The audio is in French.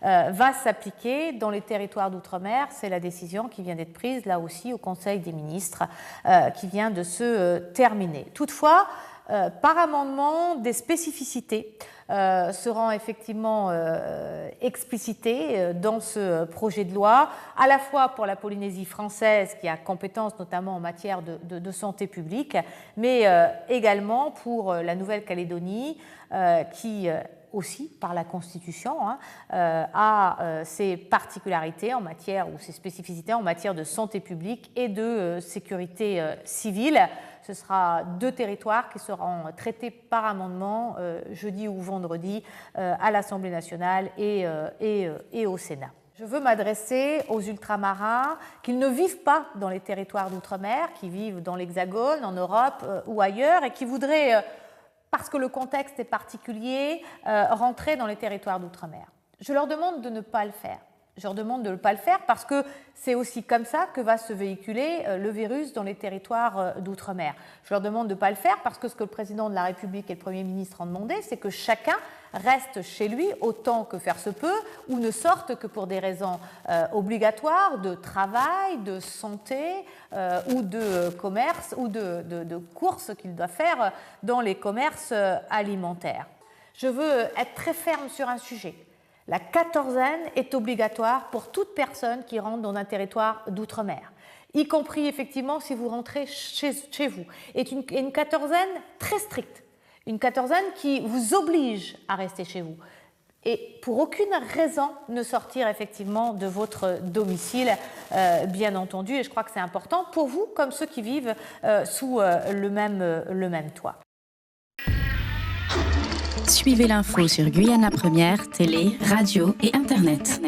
va s'appliquer dans les territoires d'outre-mer. C'est la décision qui vient d'être prise là aussi au Conseil des ministres qui vient de se terminer. Toutefois, par amendement, des spécificités seront effectivement explicitées dans ce projet de loi, à la fois pour la Polynésie française qui a compétence notamment en matière de santé publique, mais également pour la Nouvelle-Calédonie qui aussi par la Constitution a ses particularités en matière ou ses spécificités en matière de santé publique et de sécurité civile. Ce sera 2 territoires qui seront traités par amendement jeudi ou vendredi à l'Assemblée nationale et au Sénat. Je veux m'adresser aux ultramarins qui ne vivent pas dans les territoires d'outre-mer, qui vivent dans l'Hexagone, en Europe ou ailleurs, et qui voudraient, parce que le contexte est particulier, rentrer dans les territoires d'outre-mer. Je leur demande de ne pas le faire. Je leur demande de ne pas le faire parce que c'est aussi comme ça que va se véhiculer le virus dans les territoires d'outre-mer. Je leur demande de ne pas le faire parce que ce que le président de la République et le Premier ministre ont demandé, c'est que chacun reste chez lui autant que faire se peut ou ne sorte que pour des raisons obligatoires de travail, de santé ou de commerce ou de courses qu'il doit faire dans les commerces alimentaires. Je veux être très ferme sur un sujet. La quatorzaine est obligatoire pour toute personne qui rentre dans un territoire d'outre-mer, y compris effectivement si vous rentrez chez vous. Et une quatorzaine très stricte, une quatorzaine qui vous oblige à rester chez vous. Et pour aucune raison ne sortir effectivement de votre domicile, bien entendu. Et je crois que c'est important pour vous comme ceux qui vivent sous le même toit. Suivez l'info sur Guyana Première, télé, radio et Internet.